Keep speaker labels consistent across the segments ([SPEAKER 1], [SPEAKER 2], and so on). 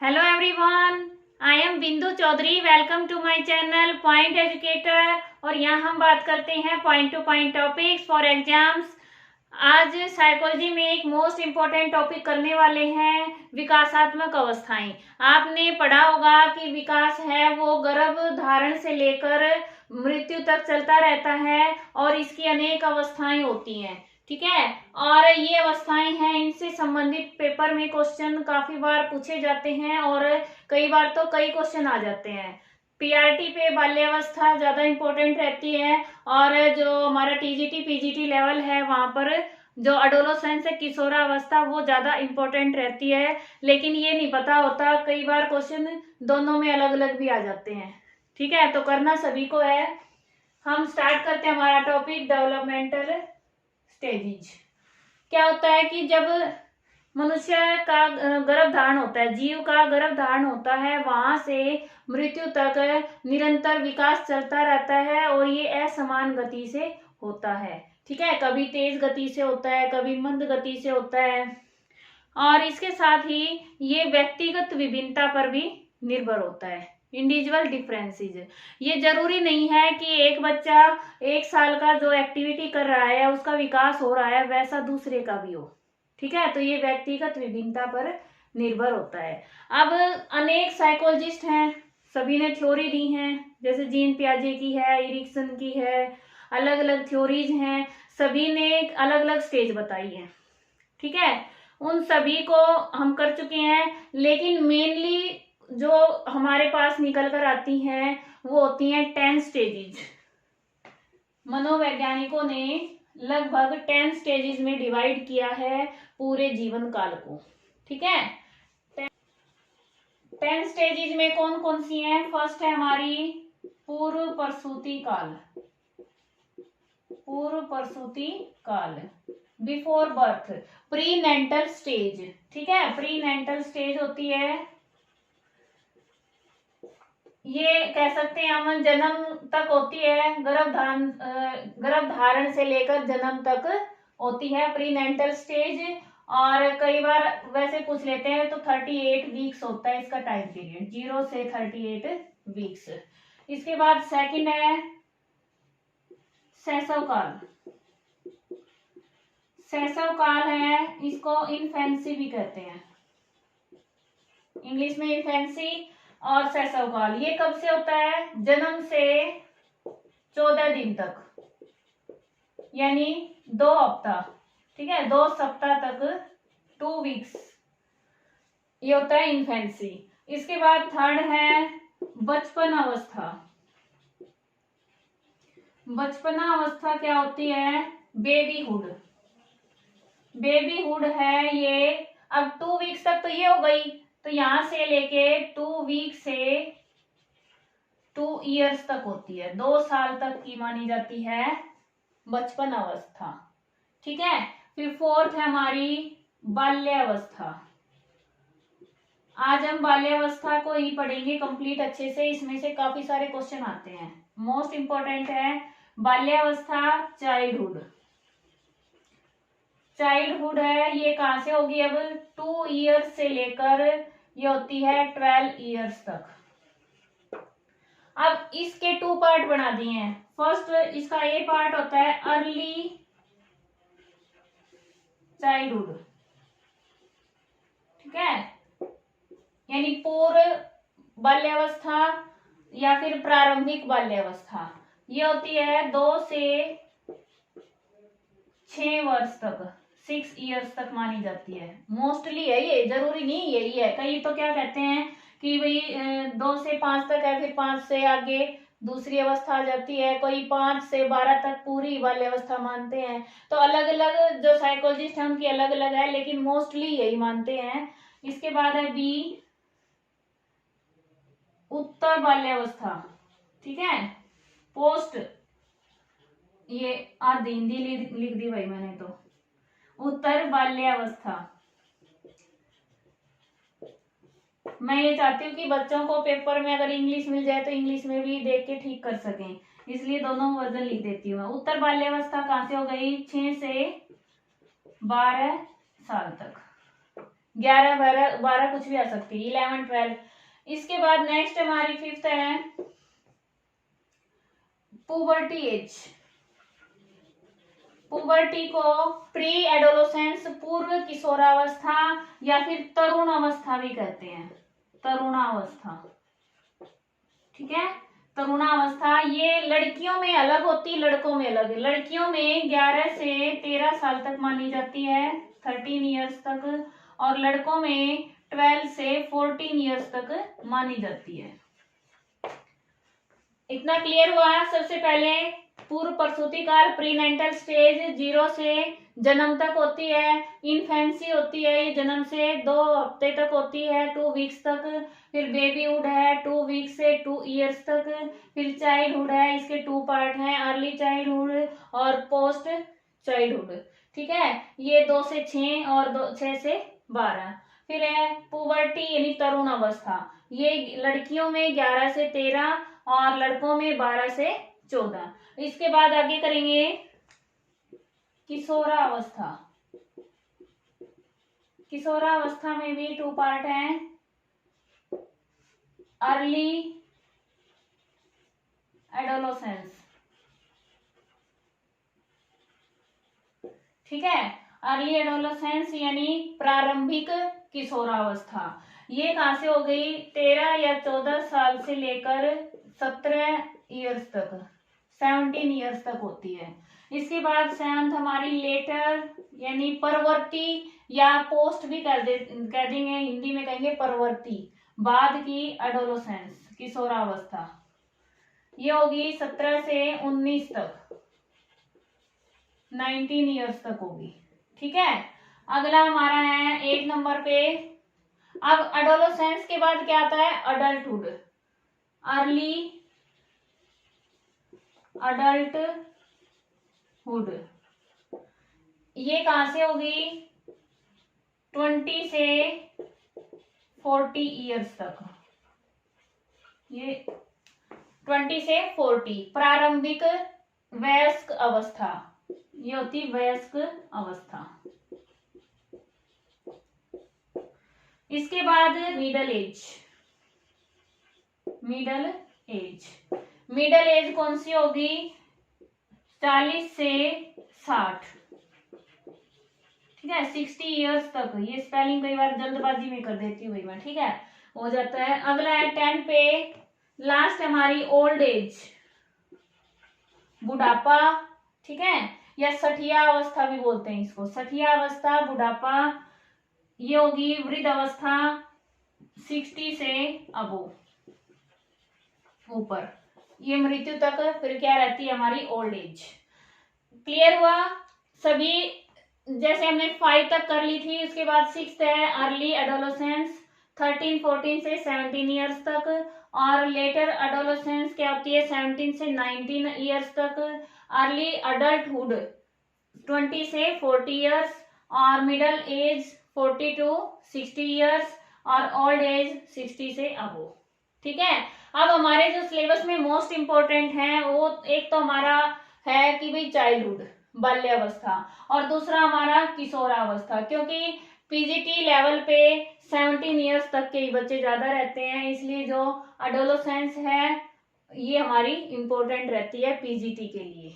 [SPEAKER 1] Hello everyone, I am Bindu Chaudhary. Welcome to my channel point educator. और यहाँ हम बात करते हैं point to point topics for exams. आज साइकोलॉजी में एक मोस्ट इम्पोर्टेंट टॉपिक करने वाले हैं, विकासात्मक अवस्थाएं। आपने पढ़ा होगा कि विकास है वो गर्भ धारण से लेकर मृत्यु तक चलता रहता है और इसकी अनेक अवस्थाएं होती हैं। ठीक है, और ये अवस्थाएं हैं, इनसे संबंधित पेपर में क्वेश्चन काफी बार पूछे जाते हैं और कई बार तो कई क्वेश्चन आ जाते हैं। पीआरटी पे बाल्यावस्था ज्यादा इंपॉर्टेंट रहती है और जो हमारा टीजीटी पीजीटी लेवल है वहां पर जो अडोलोसेंस है किशोरावस्था वो ज्यादा इंपॉर्टेंट रहती है। लेकिन ये नहीं पता होता, कई बार क्वेश्चन दोनों में अलग अलग भी आ जाते हैं। ठीक है, तो करना सभी को है। हम स्टार्ट करते हैं हमारा टॉपिक डेवलपमेंटल स्टेजेज। क्या होता है कि जब मनुष्य का गर्भ धारण होता है, जीव का गर्भ धारण होता है, वहां से मृत्यु तक निरंतर विकास चलता रहता है और ये असमान गति से होता है। ठीक है, कभी तेज गति से होता है, कभी मंद गति से होता है और इसके साथ ही ये व्यक्तिगत विभिन्नता पर भी निर्भर होता है, इंडिविजुअल डिफरेंसेस। ये जरूरी नहीं है कि एक बच्चा 1 साल का जो एक्टिविटी कर रहा है उसका विकास हो रहा है वैसा दूसरे का भी हो। ठीक है, तो ये व्यक्तिगत विभिन्नता पर निर्भर होता है। अब अनेक साइकोलॉजिस्ट हैं, सभी ने थ्योरी दी हैं, जैसे जीन पियाजे की है, इरिक्सन की है, अलग अलग थ्योरीज हैं, सभी ने अलग अलग स्टेज बताई है। ठीक है, उन सभी को हम कर चुके हैं, लेकिन मेनली जो हमारे पास निकल कर आती हैं वो होती हैं 10 स्टेजेस। मनोवैज्ञानिकों ने लगभग 10 स्टेजेस में डिवाइड किया है पूरे जीवन काल को। ठीक है, 10 स्टेजेस में कौन कौन सी हैं? फर्स्ट है हमारी पूर्व प्रसूति काल। पूर्व प्रसूति काल, बिफोर बर्थ, प्री नेंटल स्टेज। ठीक है, प्री नेंटल स्टेज होती है, ये कह सकते हैं हम जन्म तक होती है, गर्भ धारण से लेकर जन्म तक होती है प्री नेंटल स्टेज। और कई बार वैसे पूछ लेते हैं तो 38 वीक्स होता है इसका टाइम पीरियड, 0 से 38 वीक्स। इसके बाद सेकंड है शैशव काल। शैशव काल है, इसको इन्फेंसी भी कहते हैं, इंग्लिश में इन्फेंसी और शैशव काल। ये कब से होता है? जन्म से 14 दिन तक, यानी 2 हफ्ता। ठीक है, 2 सप्ताह तक, 2 वीक्स, ये होता है इन्फेंसी। इसके बाद थर्ड है बचपन अवस्था। बचपना अवस्था क्या होती है? बेबीहुड। बेबीहुड है ये, अब 2 वीक्स तक तो ये हो गई, तो यहां से लेके 2 वीक से 2 ईयर्स तक होती है, 2 साल तक की मानी जाती है बचपन अवस्था। ठीक है, फिर फोर्थ है हमारी बाल्यावस्था। आज हम बाल्यावस्था को ही पढ़ेंगे कंप्लीट अच्छे से, इसमें से काफी सारे क्वेश्चन आते हैं। मोस्ट इंपॉर्टेंट है बाल्यावस्था, चाइल्डहुड। चाइल्डहुड है, ये कहां से होगी? अब 2 ईयर्स से लेकर ये होती है 12 ईयर्स तक। अब इसके 2 पार्ट बना दिए हैं। फर्स्ट इसका ए पार्ट होता है अर्ली चाइल्डहुड। ठीक है, यानी पूर्व बाल्यावस्था या फिर प्रारंभिक बाल्यावस्था, ये होती है 2 से 6 वर्ष तक, 6 ईयर्स तक मानी जाती है। मोस्टली है ये, जरूरी नहीं यही है। कई तो क्या कहते हैं कि भाई 2 से 5 तक है, फिर 5 से आगे दूसरी अवस्था आ जाती है, कोई 5 से 12 तक पूरी बाल्यावस्था मानते हैं। तो अलग अलग जो साइकोलॉजिस्ट हैं उनकी अलग अलग है, लेकिन मोस्टली यही मानते हैं। इसके बाद है बी उत्तर बाल्यावस्था। ठीक है, पोस्ट, ये आधी हिंदी लिख दी भाई मैंने तो, उत्तर बाल्यावस्था। मैं ये चाहती हूँ कि बच्चों को पेपर में अगर इंग्लिश मिल जाए तो इंग्लिश में भी देख के ठीक कर सकें, इसलिए दोनों वर्जन लिख देती हूँ। उत्तर बाल्यावस्था कहां से हो गई? 6 से 12 साल तक। 11 12 12 कुछ भी आ सकती है, 11 12। इसके बाद नेक्स्ट हमारी 5th है पुबर्टी एज। पुबर्टी को प्री एडोलोसेंस पूर्व किशोरावस्था या फिर तरुण अवस्था भी कहते हैं, तरुणावस्था। ठीक है, तरुणावस्था ये लड़कियों में अलग होती, लड़कों में अलग है। लड़कियों में 11 से 13 साल तक मानी जाती है, 13 ईयर्स तक, और लड़कों में 12 से 14 ईयर्स तक मानी जाती है। इतना क्लियर हुआ। सबसे पहले पूर्व प्रसूति काल, प्रीनेंटल स्टेज 0 से जन्म तक होती है। इन्फेंसी होती है, ये जन्म से 2 हफ्ते तक होती है, 2 वीक्स तक। फिर बेबीहुड है 2 वीक्स से 2 ईयर्स तक। फिर चाइल्डहुड है, इसके 2 पार्ट हैं, अर्ली चाइल्डहुड और पोस्ट चाइल्डहुड। ठीक है, ये 2 से 6 और 6 से 12। फिर है पुबर्टी यानी तरुण अवस्था, ये लड़कियों में 11 से 13 और लड़कों में 12 से 14। इसके बाद आगे करेंगे किशोरावस्था। किशोरावस्था में भी 2 पार्ट हैं, अर्ली एडोलोसेंस। ठीक है, अर्ली एडोलोसेंस यानी प्रारंभिक किशोरावस्था। ये कहां से हो गई, 13 या 14 साल से लेकर 17 ईयर्स तक, 17 ईयर्स तक होती है। इसके बाद 7th हमारी लेटर यानी परवर्ती या पोस्ट भी कह देंगे, हिंदी में कहेंगे परवर्ती, बाद की एडोलोसेंस किशोरावस्था। ये होगी 17 से 19 तक, 19 ईयर्स तक होगी। ठीक है, अगला हमारा है 8 नंबर पे। अब एडोलोसेंस के बाद क्या आता है, अडल्टहुड, अर्ली अडल्टहुड। ये कहां से होगी, 20 से 40 ईयर्स तक। ये 20 से 40 प्रारंभिक वयस्क अवस्था, ये होती वयस्क अवस्था। इसके बाद middle age. Middle age, middle age कौन सी होगी, 40 से 60। ठीक है, 60 ईयर्स तक। ये स्पेलिंग कई बार जल्दबाजी में कर देती हूँ मैं, ठीक है, हो जाता है। अगला है 10 पे, लास्ट हमारी ओल्ड एज, बुढ़ापा। ठीक है, या सठिया अवस्था भी बोलते हैं इसको, सठिया अवस्था, बुढ़ापा। ये होगी वृद्ध अवस्था, 60 से अबो ऊपर, ये मृत्यु तक। फिर क्या रहती है हमारी ओल्ड एज। क्लियर हुआ सभी, जैसे हमने 5 तक कर ली थी। उसके बाद 6th है अर्ली एडोलोसेंस, 13 14 से 17 ईयर्स तक, और लेटर एडोलोसेंस क्या होती है, 17 से 19 ईयर्स तक। अर्ली अडल्टहुड 20 से 40 ईयर्स, और मिडल एज 40 to 60 ईयर्स, और ओल्ड एज 60 से अबो। ठीक है, अब हमारे जो सिलेबस में मोस्ट इंपोर्टेंट है वो एक तो हमारा है कि भाई चाइल्डहुड, बाल्यावस्था, और दूसरा हमारा किशोरावस्था, क्योंकि पीजीटी लेवल पे 17 ईयर्स तक के ही बच्चे ज्यादा रहते हैं, इसलिए जो एडोलोसेंस है ये हमारी इंपॉर्टेंट रहती है पीजीटी के लिए।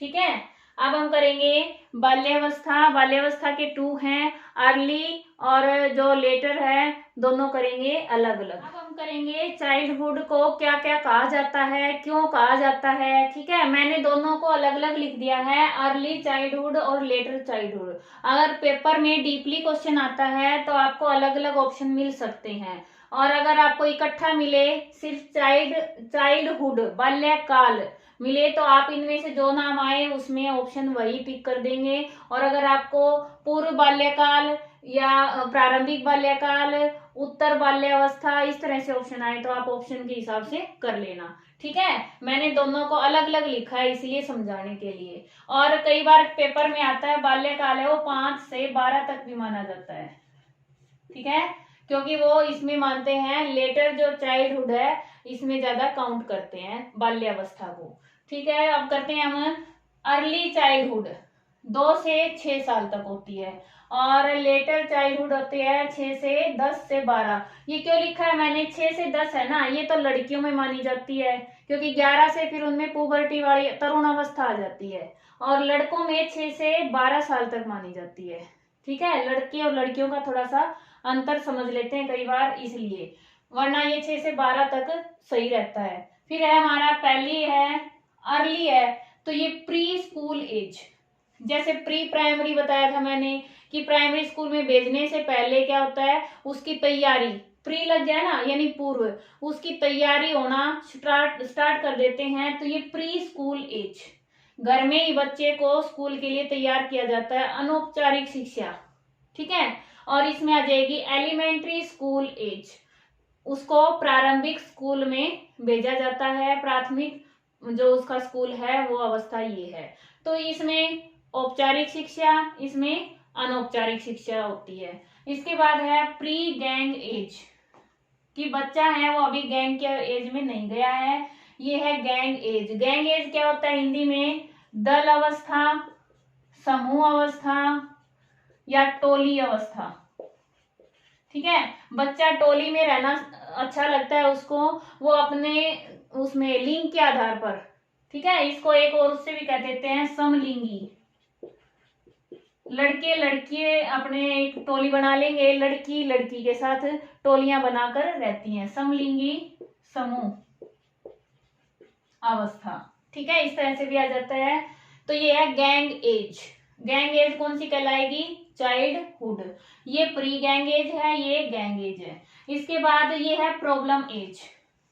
[SPEAKER 1] ठीक है, अब हम करेंगे बाल्यावस्था। बाल्यावस्था के 2 हैं, अर्ली और जो लेटर है, दोनों करेंगे अलग अलग। अब हम करेंगे चाइल्डहुड को क्या क्या कहा जाता है, क्यों कहा जाता है। ठीक है, मैंने दोनों को अलग अलग लिख दिया है, अर्ली चाइल्डहुड और लेटर चाइल्डहुड। अगर पेपर में डीपली क्वेश्चन आता है तो आपको अलग अलग ऑप्शन मिल सकते हैं, और अगर आपको इकट्ठा मिले सिर्फ चाइल्डहुड बाल्यकाल मिले तो आप इनमें से जो नाम आए उसमें ऑप्शन वही टिक कर देंगे। और अगर आपको पूर्व बाल्यकाल या प्रारंभिक बाल्यकाल, उत्तर बाल्यावस्था, इस तरह से ऑप्शन आए तो आप ऑप्शन के हिसाब से कर लेना। ठीक है, मैंने दोनों को अलग अलग लिखा है इसलिए समझाने के लिए। और कई बार पेपर में आता है बाल्यकाल है वो 5 से 12 तक भी माना जाता है। ठीक है, क्योंकि वो इसमें मानते हैं लेटर जो चाइल्डहुड है इसमें ज्यादा काउंट करते हैं बाल्यावस्था को। ठीक है, अब करते हैं हम अर्ली चाइल्डहुड, 2 से 6 साल तक होती है, और लेटर चाइल्डहुड होते हैं 6 से 10 से 12। ये क्यों लिखा है मैंने 6 से 10 है ना, ये तो लड़कियों में मानी जाती है, क्योंकि 11 से फिर उनमें पुबर्टी वाली तरुण अवस्था आ जाती है, और लड़कों में 6 से 12 साल तक मानी जाती है। ठीक है, लड़के और लड़कियों का थोड़ा सा अंतर समझ लेते हैं कई बार, इसलिए, वरना ये 6 से 12 तक सही रहता है। फिर है हमारा पहली है अर्ली है, तो ये प्री स्कूल एज। जैसे प्री प्राइमरी बताया था मैंने कि प्राइमरी स्कूल में भेजने से पहले क्या होता है, उसकी तैयारी, प्री लग गया ना यानी पूर्व, उसकी तैयारी होना स्टार्ट कर देते हैं, तो ये प्री स्कूल एज। घर में ही बच्चे को स्कूल के लिए तैयार किया जाता है, अनौपचारिक शिक्षा। ठीक है, और इसमें आ जाएगी एलिमेंट्री स्कूल एज, उसको प्रारंभिक स्कूल में भेजा जाता है, प्राथमिक जो उसका स्कूल है वो अवस्था ये है। तो इसमें औपचारिक शिक्षा, इसमें अनौपचारिक शिक्षा होती है। इसके बाद है प्री गैंग एज, कि बच्चा है वो अभी गैंग के एज में नहीं गया है, ये है गैंग एज। गैंग एज क्या होता है हिंदी में, दल अवस्था, समूह अवस्था या टोली अवस्था। ठीक है, बच्चा टोली में रहना अच्छा लगता है उसको, वो अपने उसमें लिंग के आधार पर, ठीक है, इसको एक और उससे भी कह देते हैं समलिंगी। लड़के लड़की अपने एक टोली बना लेंगे, लड़की लड़की के साथ टोलियां बनाकर रहती हैं, समलिंगी समूह अवस्था। ठीक है, इस तरह से भी आ जाता है। तो ये है गैंग एज। गैंग एज कौन सी कहलाएगी, चाइल्डहुड। ये प्री गैंग एज है, ये गैंग एज है। इसके बाद ये है प्रॉब्लम एज।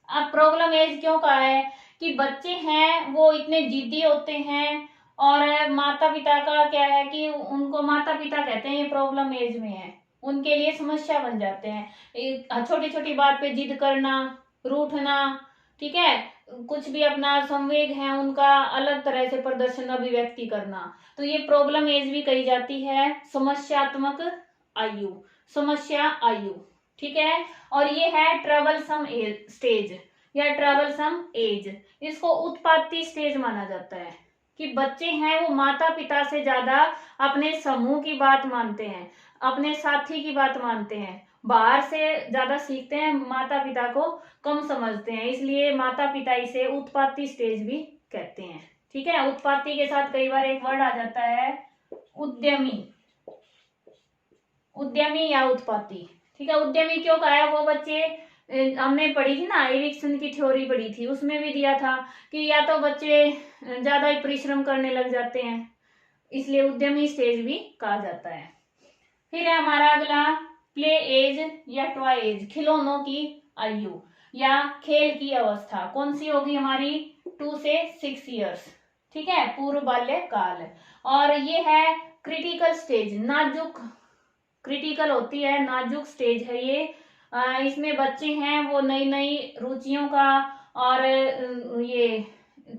[SPEAKER 1] अब प्रॉब्लम एज क्यों कहा है, कि बच्चे हैं वो इतने जिद्दी होते हैं, और माता पिता का क्या है कि उनको माता पिता कहते हैं ये प्रॉब्लम एज में है, उनके लिए समस्या बन जाते हैं। छोटी छोटी बात पे जिद करना, रूठना, ठीक है, कुछ भी अपना संवेग है उनका अलग तरह से प्रदर्शन अभिव्यक्ति करना, तो ये प्रॉब्लम एज भी कही जाती है, समस्यात्मक आयु, समस्या आयु। ठीक है, और ये है ट्रबलसम स्टेज या ट्रबलसम एज। इसको उत्पत्ति स्टेज माना जाता है, कि बच्चे हैं वो माता पिता से ज्यादा अपने समूह की बात मानते हैं, अपने साथी की बात मानते हैं, बाहर से ज्यादा सीखते हैं, माता पिता को कम समझते हैं, इसलिए माता पिता इसे उत्पत्ति स्टेज भी कहते हैं। ठीक है, उत्पत्ति के साथ कई बार एक वर्ड आ जाता है उद्यमी, उद्यमी या उत्पत्ति। ठीक है, उद्यमी क्यों कहा है, वो बच्चे हमने पढ़ी थी ना, एरिक्सन की थ्योरी पढ़ी थी, उसमें भी दिया था कि या तो बच्चे ज्यादा ही परिश्रम करने लग जाते हैं, इसलिए उद्यमी स्टेज भी कहा जाता है। फिर है हमारा अगला प्ले एज या टॉय एज, खिलौनों की आयु या खेल की अवस्था। कौन सी होगी हमारी, 2 से 6 इयर्स। ठीक है, पूर्व बाल्यकाल। और ये है क्रिटिकल स्टेज, नाजुक, क्रिटिकल होती है, नाजुक स्टेज है ये। इसमें बच्चे हैं वो नई नई रुचियों का और ये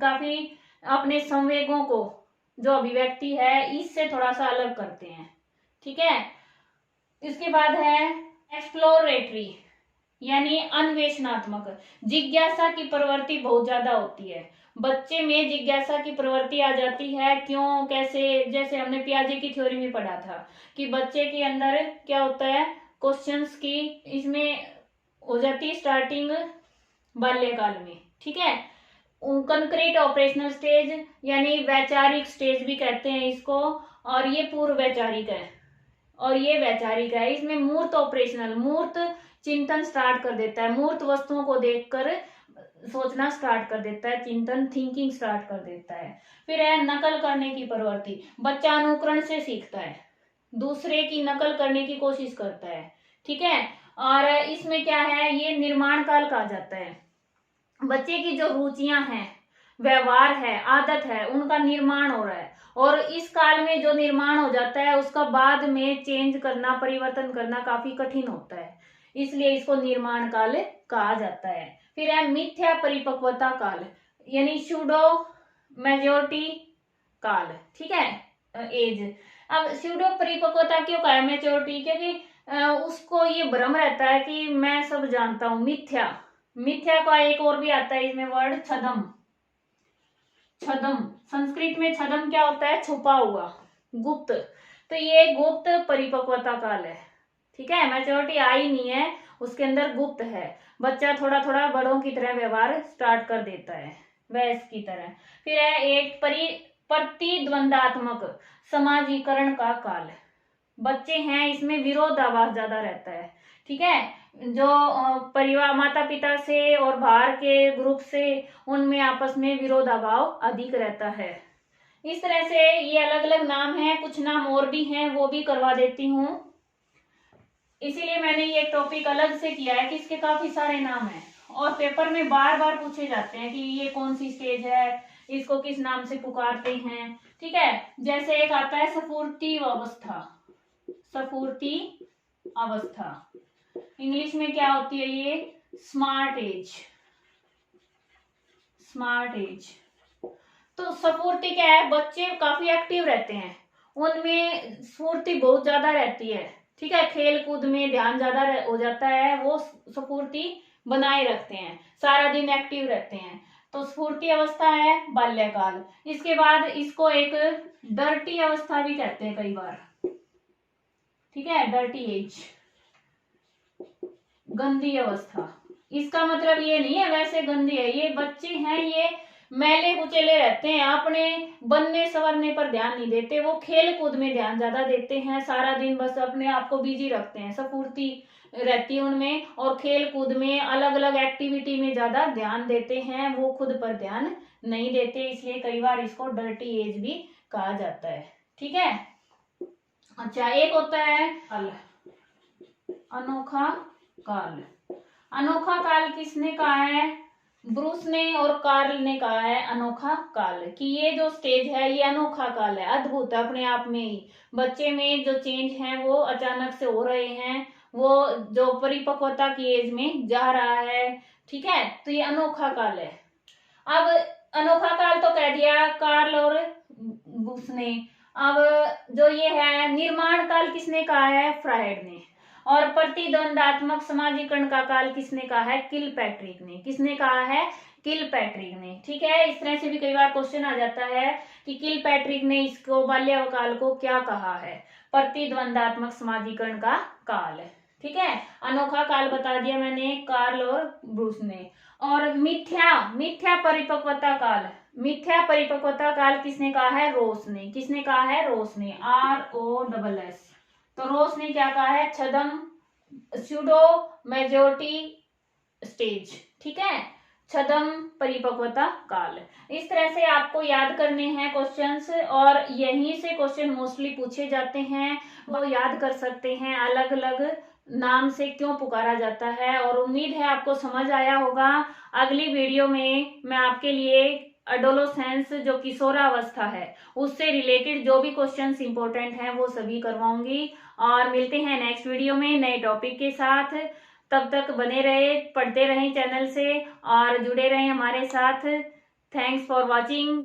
[SPEAKER 1] काफी अपने संवेगों को जो अभिव्यक्ति है इससे थोड़ा सा अलग करते हैं। ठीक है, इसके बाद है एक्सप्लोरेटरी यानी अन्वेषणात्मक, जिज्ञासा की प्रवृत्ति बहुत ज्यादा होती है, बच्चे में जिज्ञासा की प्रवृत्ति आ जाती है, क्यों कैसे, जैसे हमने पियाजे की थ्योरी में पढ़ा था कि बच्चे के अंदर क्या होता है, क्वेश्चंस की इसमें हो जाती है स्टार्टिंग बाल्यकाल में। ठीक है, कंक्रीट ऑपरेशनल स्टेज यानी वैचारिक स्टेज भी कहते हैं इसको, और ये पूर्व वैचारिक है और ये वैचारिक है। इसमें मूर्त ऑपरेशनल, मूर्त चिंतन स्टार्ट कर देता है, मूर्त वस्तुओं को देखकर सोचना स्टार्ट कर देता है, चिंतन थिंकिंग स्टार्ट कर देता है। फिर है नकल करने की प्रवृत्ति, बच्चा अनुकरण से सीखता है, दूसरे की नकल करने की कोशिश करता है। ठीक है, और इसमें क्या है, ये निर्माण काल कहा जाता है, बच्चे की जो रुचियां हैं, व्यवहार है, आदत है, उनका निर्माण हो रहा है, और इस काल में जो निर्माण हो जाता है उसका बाद में चेंज करना, परिवर्तन करना काफी कठिन होता है, इसलिए इसको निर्माण काल कहा जाता है। फिर है मिथ्या परिपक्वता काल यानी सूडो मेजोरिटी काल। ठीक है, एज। अब सूडो परिपक्वता क्यों कहा है मेच्योरिटी, क्योंकि उसको ये भ्रम रहता है कि मैं सब जानता हूं, मिथ्या, मिथ्या का एक और भी आता है इसमें वर्ड छदम, छदम, संस्कृत में छदम क्या होता है, छुपा हुआ, गुप्त, तो ये गुप्त परिपक्वता काल है, ठीक है। मैच्योरिटी आई नहीं है, उसके अंदर गुप्त है, बच्चा थोड़ा थोड़ा बड़ों की तरह व्यवहार स्टार्ट कर देता है, वयस्क की तरह। फिर है एक प्रतिद्वंदात्मक समाजीकरण का काल। बच्चे हैं, इसमें विरोधाभास ज्यादा रहता है, ठीक है। जो परिवार माता पिता से और बाहर के ग्रुप से, उनमें आपस में विरोधाभाव अधिक रहता है। इस तरह से ये अलग अलग नाम हैं, कुछ नाम और भी हैं, वो भी करवा देती हूँ। इसीलिए मैंने ये टॉपिक अलग से किया है कि इसके काफी सारे नाम हैं और पेपर में बार बार पूछे जाते हैं कि ये कौन सी स्टेज है, इसको किस नाम से पुकारते हैं, ठीक है। जैसे एक आता है स्फूर्ति अवस्था। स्फूर्ति अवस्था इंग्लिश में क्या होती है ये? Smart age. Smart age. तो स्फूर्ति क्या है? बच्चे काफी एक्टिव रहते हैं, उनमें स्फूर्ति बहुत ज्यादा रहती है, ठीक है। खेल कूद में ध्यान ज्यादा हो जाता है, वो स्फूर्ति बनाए रखते हैं, सारा दिन एक्टिव रहते हैं। तो स्फूर्ति अवस्था है बाल्यकाल। इसके बाद इसको एक डर्टी अवस्था भी कहते हैं कई बार, ठीक है, डर्टी एज, गंदी अवस्था। इसका मतलब ये नहीं है वैसे गंदी है, ये बच्चे हैं, ये मैले कुचेले रहते हैं, अपने बनने संवरने पर ध्यान नहीं देते, वो खेल कूद में ध्यान ज्यादा देते हैं, सारा दिन बस अपने आप को बिजी रखते हैं, स्फूर्ति रहती है उनमें, और खेल कूद में अलग अलग एक्टिविटी में ज्यादा ध्यान देते हैं, वो खुद पर ध्यान नहीं देते, इसलिए कई बार इसको डर्टी एज भी कहा जाता है, ठीक है। अच्छा, एक होता है अनोखा काल। अनोखा काल किसने कहा है? ब्रूस ने और कार्ल ने कहा है अनोखा काल, कि ये जो स्टेज है ये अनोखा काल है, अद्भुत है अपने आप में ही। बच्चे में जो चेंज है वो अचानक से हो रहे हैं, वो जो परिपक्वता की एज में जा रहा है, ठीक है। तो ये अनोखा काल है। अब अनोखा काल तो कह दिया कार्ल और ब्रूस ने। अब जो ये है निर्माण काल किसने कहा है? फ्रायड ने। और प्रतिद्वंदात्मक समाजीकरण का काल किसने कहा है? किलपैट्रिक ने। किसने कहा है? किलपैट्रिक ने, ठीक है। इस तरह से भी कई बार क्वेश्चन आ जाता है कि किलपैट्रिक ने इसको बाल्यकाल को क्या कहा है? प्रतिद्वंदात्मक समाजीकरण का काल, ठीक है। अनोखा काल बता दिया मैंने, कार्ल और ब्रूस ने। और मिथ्या परिपक्वता काल। मिथ्या परिपक्वता काल किसने कहा है? रोस ने। किसने कहा है? रोस ने, ROSS। तो रोस ने क्या कहा है? छद्म स्यूडो मेजोरिटी स्टेज, ठीक है, छद्म परिपक्वता काल। इस तरह से आपको याद करने हैं क्वेश्चंस, और यहीं से क्वेश्चन मोस्टली पूछे जाते हैं, वो याद कर सकते हैं अलग अलग नाम से क्यों पुकारा जाता है। और उम्मीद है आपको समझ आया होगा। अगली वीडियो में मैं आपके लिए एडोलोसेंस जो किशोरावस्था है उससे रिलेटेड जो भी क्वेश्चंस इंपॉर्टेंट हैं वो सभी करवाऊंगी। और मिलते हैं नेक्स्ट वीडियो में नए टॉपिक के साथ। तब तक बने रहे, पढ़ते रहें चैनल से और जुड़े रहें हमारे साथ। Thanks for watching.